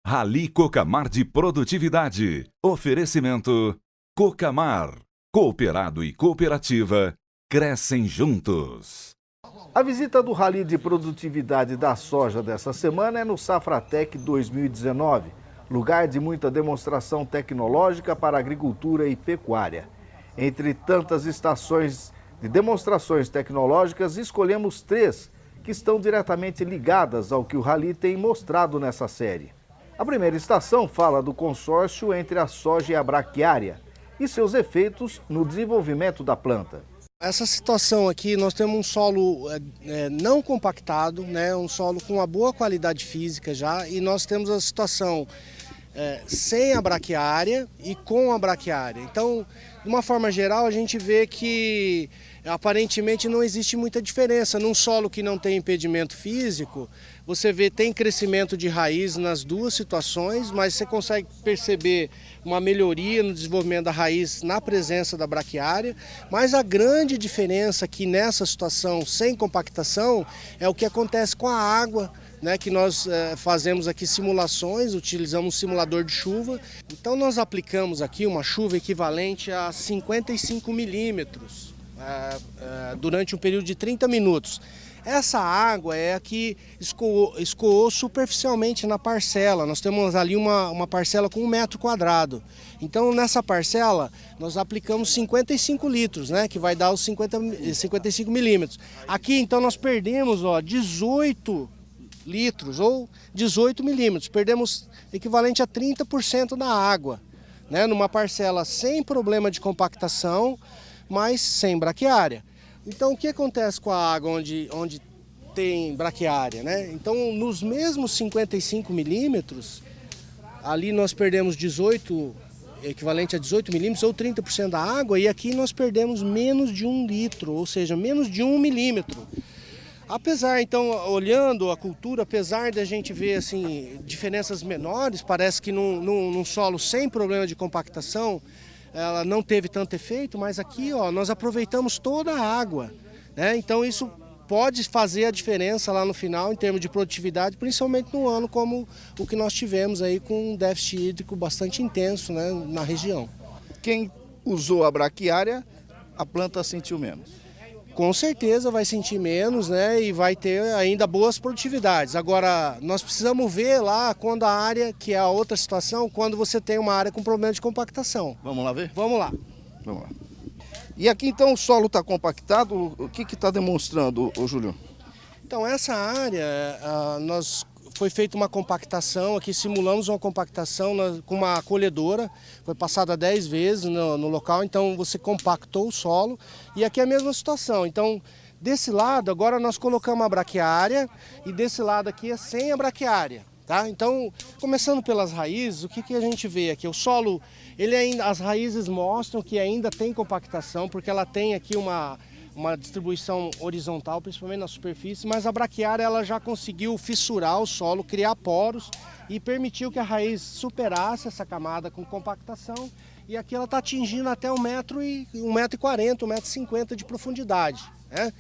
Rally Cocamar de Produtividade. Oferecimento Cocamar. Cooperado e cooperativa crescem juntos. A visita do Rally de Produtividade da Soja dessa semana é no Safratec 2019, lugar de muita demonstração tecnológica para agricultura e pecuária. Entre tantas estações de demonstrações tecnológicas, escolhemos 3 que estão diretamente ligadas ao que o Rally tem mostrado nessa série. A primeira estação fala do consórcio entre a soja e a braquiária e seus efeitos no desenvolvimento da planta. Essa situação aqui, nós temos um solo não compactado, né, um solo com uma boa qualidade física já, e nós temos a situação sem a braquiária e com a braquiária. Então, de uma forma geral, a gente vê que aparentemente não existe muita diferença. Num solo que não tem impedimento físico, você vê tem crescimento de raiz nas duas situações, mas você consegue perceber uma melhoria no desenvolvimento da raiz na presença da braquiária. Mas a grande diferença aqui nessa situação sem compactação é o que acontece com a água, né, que nós fazemos aqui simulações, utilizamos um simulador de chuva. Então nós aplicamos aqui uma chuva equivalente a 55 milímetros durante um período de 30 minutos. Essa água é a que escoou superficialmente na parcela. Nós temos ali uma parcela com 1 metro quadrado. Então nessa parcela nós aplicamos 55 litros, né, que vai dar os 55 milímetros. Aqui então nós perdemos 18 litros ou 18 milímetros, perdemos equivalente a 30% da água, né, numa parcela sem problema de compactação, mas sem braquiária. Então o que acontece com a água onde tem braquiária, né? Então nos mesmos 55 milímetros, ali nós perdemos equivalente a 18 milímetros ou 30% da água, e aqui nós perdemos menos de 1 litro, ou seja, menos de 1 milímetro. Apesar, então, olhando a cultura, apesar de a gente ver assim, diferenças menores, parece que num solo sem problema de compactação, ela não teve tanto efeito, mas aqui nós aproveitamos toda a água, né? Então isso pode fazer a diferença lá no final em termos de produtividade, principalmente num ano como o que nós tivemos aí com um déficit hídrico bastante intenso, né, na região. Quem usou a braquiária, a planta sentiu menos. Com certeza vai sentir menos, né, e vai ter ainda boas produtividades. Agora, nós precisamos ver lá quando a área, que é a outra situação, quando você tem uma área com problema de compactação. Vamos lá ver? Vamos lá. Vamos lá. E aqui então o solo está compactado, o que está demonstrando, Júlio? Então essa área, foi feita uma compactação, aqui simulamos uma compactação com uma colhedora, foi passada 10 vezes no local, então você compactou o solo, e aqui é a mesma situação. Então desse lado agora nós colocamos a braquiária e desse lado aqui é sem a braquiária. Tá? Então, começando pelas raízes, o que a gente vê aqui? O solo, as raízes mostram que ainda tem compactação, porque ela tem aqui uma distribuição horizontal, principalmente na superfície, mas a braquiária ela já conseguiu fissurar o solo, criar poros e permitiu que a raiz superasse essa camada com compactação, e aqui ela está atingindo até 1,40 m, 1,50 m de profundidade, né?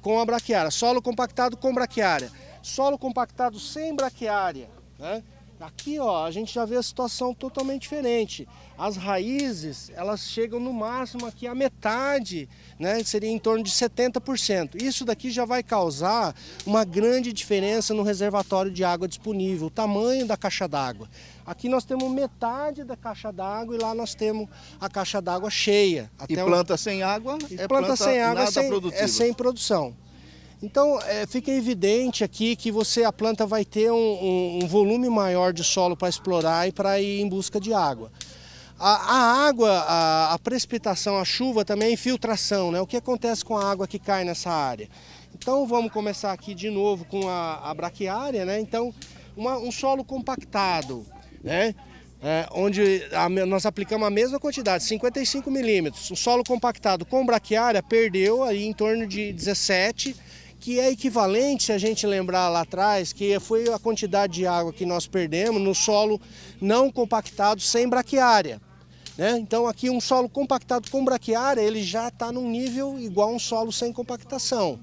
Com a braquiária, solo compactado com braquiária. Solo compactado sem braquiária, né? Aqui a gente já vê a situação totalmente diferente. As raízes, elas chegam no máximo aqui a metade, né? Seria em torno de 70%. Isso daqui já vai causar uma grande diferença no reservatório de água disponível, o tamanho da caixa d'água. Aqui nós temos metade da caixa d'água e lá nós temos a caixa d'água cheia. E planta sem água planta sem água é sem produção. Então fica evidente aqui que a planta vai ter um volume maior de solo para explorar e para ir em busca de água. A água, a precipitação, a chuva também é infiltração, né? O que acontece com a água que cai nessa área? Então vamos começar aqui de novo com a braquiária, né? Então um solo compactado, né? Onde nós aplicamos a mesma quantidade, 55 milímetros. O solo compactado com braquiária perdeu aí em torno de 17, que é equivalente, se a gente lembrar lá atrás, que foi a quantidade de água que nós perdemos no solo não compactado sem braquiária, né? Então aqui um solo compactado com braquiária, ele já está num nível igual a um solo sem compactação.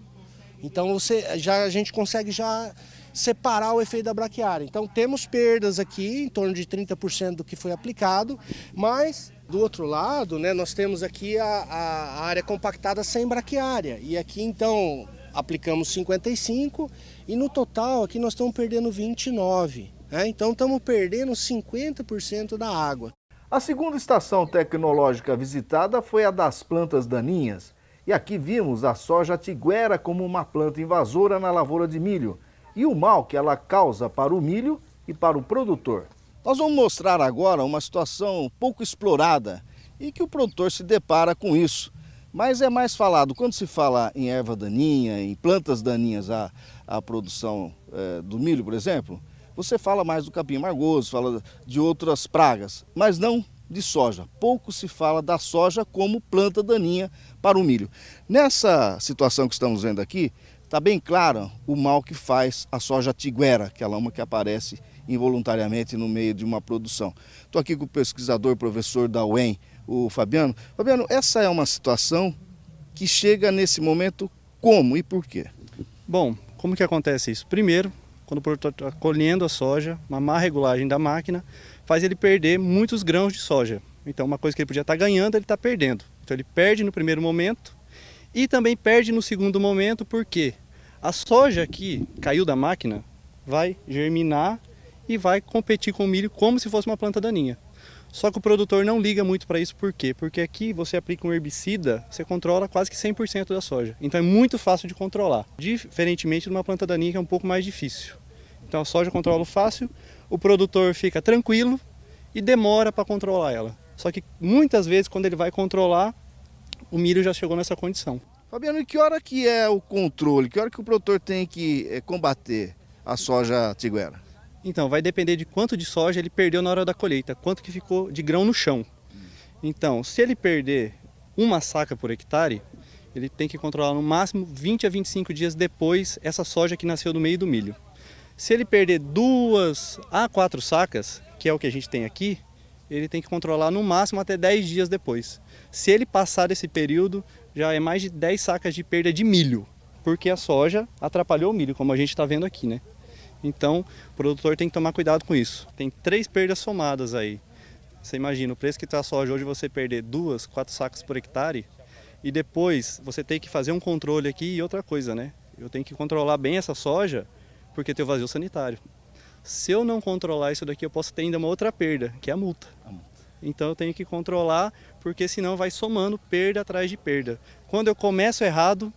Então a gente consegue já separar o efeito da braquiária. Então temos perdas aqui, em torno de 30% do que foi aplicado, mas do outro lado, né, nós temos aqui a área compactada sem braquiária. E aqui então aplicamos 55 e no total aqui nós estamos perdendo 29. Né? Então estamos perdendo 50% da água. A segunda estação tecnológica visitada foi a das plantas daninhas. E aqui vimos a soja tiguera como uma planta invasora na lavoura de milho e o mal que ela causa para o milho e para o produtor. Nós vamos mostrar agora uma situação pouco explorada e que o produtor se depara com isso. Mas é mais falado, quando se fala em erva daninha, em plantas daninhas à produção do milho, por exemplo, você fala mais do capim margoso, fala de outras pragas, mas não de soja. Pouco se fala da soja como planta daninha para o milho. Nessa situação que estamos vendo aqui, está bem claro o mal que faz a soja tiguera, aquela uma que aparece involuntariamente no meio de uma produção. Estou aqui com o pesquisador, professor da UEM, o Fabiano. Fabiano, essa é uma situação que chega nesse momento como e por quê? Bom, como que acontece isso? Primeiro, quando o produtor está colhendo a soja, uma má regulagem da máquina faz ele perder muitos grãos de soja. Então, uma coisa que ele podia estar ganhando, ele está perdendo. Então, ele perde no primeiro momento e também perde no segundo momento, porque a soja que caiu da máquina vai germinar e vai competir com o milho como se fosse uma planta daninha. Só que o produtor não liga muito para isso, por quê? Porque aqui você aplica um herbicida, você controla quase que 100% da soja. Então é muito fácil de controlar, diferentemente de uma planta daninha que é um pouco mais difícil. Então a soja controla fácil, o produtor fica tranquilo e demora para controlar ela. Só que muitas vezes quando ele vai controlar, o milho já chegou nessa condição. Fabiano, e que hora que é o controle? Que hora que o produtor tem que combater a soja tiguera? Então, vai depender de quanto de soja ele perdeu na hora da colheita, quanto que ficou de grão no chão. Então, se ele perder uma saca por hectare, ele tem que controlar no máximo 20 a 25 dias depois essa soja que nasceu no meio do milho. Se ele perder 2 a 4 sacas, que é o que a gente tem aqui, ele tem que controlar no máximo até 10 dias depois. Se ele passar desse período, já é mais de 10 sacas de perda de milho, porque a soja atrapalhou o milho, como a gente está vendo aqui, né? Então, o produtor tem que tomar cuidado com isso. Tem 3 perdas somadas aí. Você imagina, o preço que está a soja hoje, você perder 2, 4 sacas por hectare, e depois você tem que fazer um controle aqui e outra coisa, né? Eu tenho que controlar bem essa soja, porque tem o vazio sanitário. Se eu não controlar isso daqui, eu posso ter ainda uma outra perda, que é a multa. Então eu tenho que controlar, porque senão vai somando perda atrás de perda. Quando eu começo errado,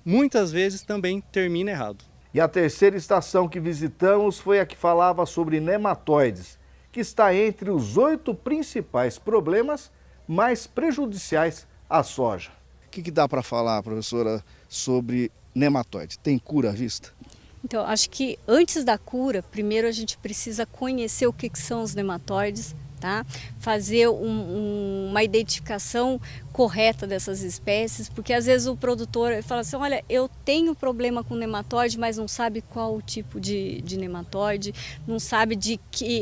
muitas vezes também termina errado. E a terceira estação que visitamos foi a que falava sobre nematóides, que está entre os 8 principais problemas mais prejudiciais à soja. O que dá para falar, professora, sobre nematóide? Tem cura à vista? Então, acho que antes da cura, primeiro a gente precisa conhecer o que são os nematóides, tá? Fazer uma identificação correta dessas espécies, porque às vezes o produtor fala assim, olha, eu tenho problema com nematóide, mas não sabe qual o tipo de nematóide, não sabe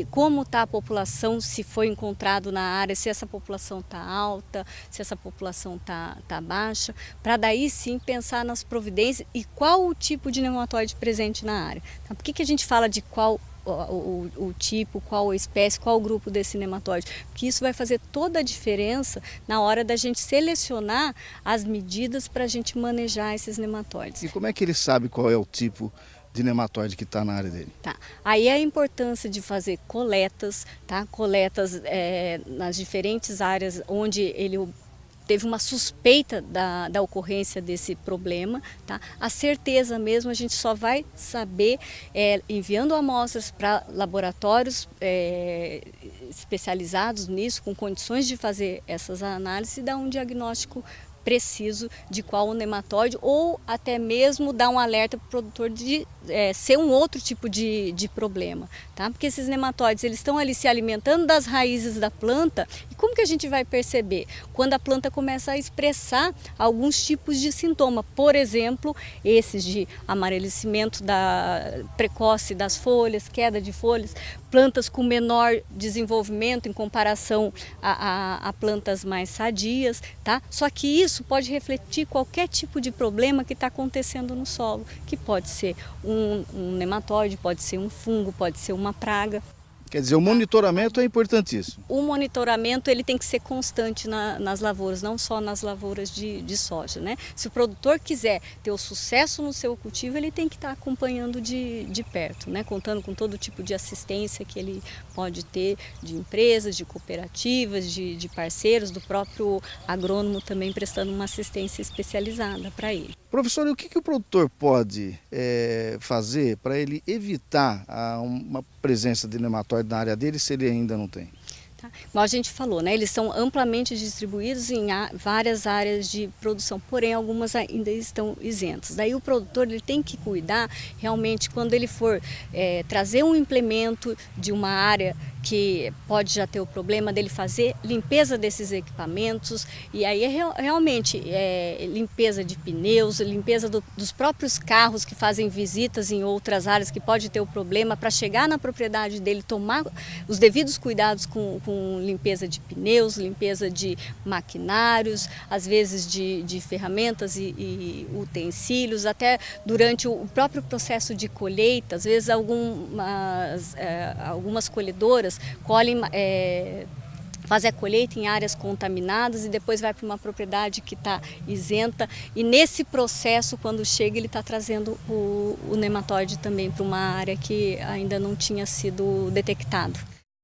como está a população, se foi encontrado na área, se essa população está alta, se essa população está baixa, para daí sim pensar nas providências e qual o tipo de nematóide presente na área. Tá? Por que a gente fala de qual o tipo, qual a espécie, qual o grupo desse nematóide? Porque isso vai fazer toda a diferença na hora da gente selecionar as medidas para a gente manejar esses nematóides. E como é que ele sabe qual é o tipo de nematóide que está na área dele? Tá. Aí a importância de fazer coletas, tá? Coletas nas diferentes áreas onde ele teve uma suspeita da ocorrência desse problema, tá? A certeza mesmo a gente só vai saber enviando amostras para laboratórios especializados nisso, com condições de fazer essas análises e dar um diagnóstico preciso de qual o nematóide, ou até mesmo dar um alerta para o produtor de ser um outro tipo de problema, tá? Porque esses nematóides, eles estão ali se alimentando das raízes da planta, e como que a gente vai perceber? Quando a planta começa a expressar alguns tipos de sintoma, por exemplo, esses de amarelecimento precoce das folhas, queda de folhas, plantas com menor desenvolvimento em comparação a plantas mais sadias, tá? Só que isso pode refletir qualquer tipo de problema que está acontecendo no solo, que pode ser um nematóide, pode ser um fungo, pode ser uma praga. Quer dizer, o monitoramento é importantíssimo. O monitoramento ele tem que ser constante nas lavouras, não só nas lavouras de soja, né? Se o produtor quiser ter o sucesso no seu cultivo, ele tem que estar acompanhando de perto, né? Contando com todo tipo de assistência que ele pode ter de empresas, de cooperativas, de parceiros, do próprio agrônomo também prestando uma assistência especializada para ele. Professor, e o que o produtor pode fazer para ele evitar uma presença de nematóide na área dele se ele ainda não tem? Tá? Como a gente falou, né, eles são amplamente distribuídos em várias áreas de produção, porém algumas ainda estão isentas. Daí o produtor ele tem que cuidar realmente quando ele for trazer um implemento de uma área que pode já ter o problema dele fazer limpeza desses equipamentos, e aí realmente limpeza de pneus, limpeza dos próprios carros que fazem visitas em outras áreas que pode ter o problema, para chegar na propriedade dele, tomar os devidos cuidados com limpeza de pneus, limpeza de maquinários, às vezes de ferramentas e utensílios, até durante o próprio processo de colheita. Às vezes algumas colhedoras fazem a colheita em áreas contaminadas e depois vai para uma propriedade que está isenta, e nesse processo, quando chega, ele está trazendo o nematóide também para uma área que ainda não tinha sido detectado.